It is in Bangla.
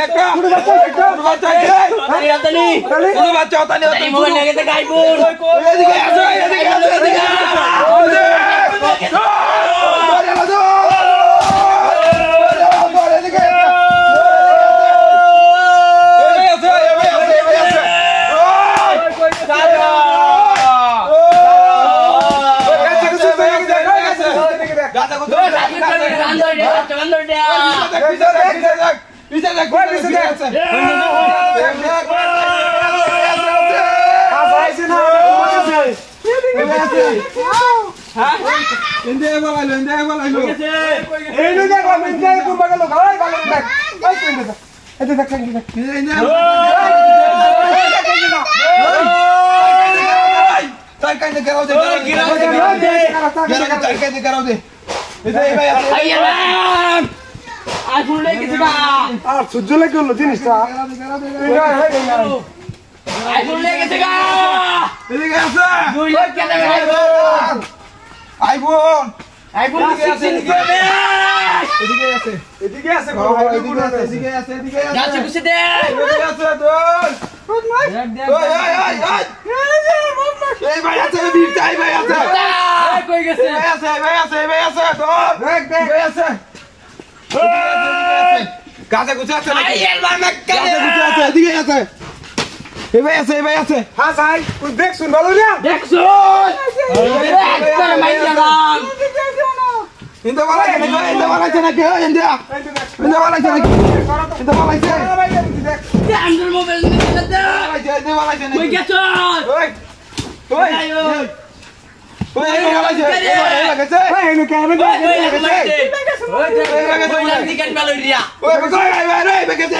একটা ছোট বাচ্চা ছোট বাচ্চা ওখানে মোবাইল নিয়ে গেছে গাইপুর এদিকে আসো এদিকে আসো এদিকে সহ্য লাগে হলো জিনিসটা আইফোন আইফোন এদিকে আছে এদিকে আছে এদিকে আছে এদিকে আছে যাচ্ছে বুঝতে দে এদিকে আছে দোল এই ভাই আছে বীর চাই ভাই আছে কই গেছে ভাই আছে দোল ভাই আছে গাছে গুছে আছে আইয়েল মার মেক্কা গাছে গুছে আছে এদিকে আছে এই ভাই আছে হ্যাঁ ভাই তুই দেখ শুন ভালো না দেখছো একবার মাইয়া গান ইন্দা বালাইছে নাকি ইন্দা বালাইছে তে আন্ডার মোবাইল নিয়ে দে ইন্দা বালাইছে নাকি কই গেছো ওই লাগাছে ভাই এনে কেন ওই টিকেট ভালো দিয়া ওই লাগাছে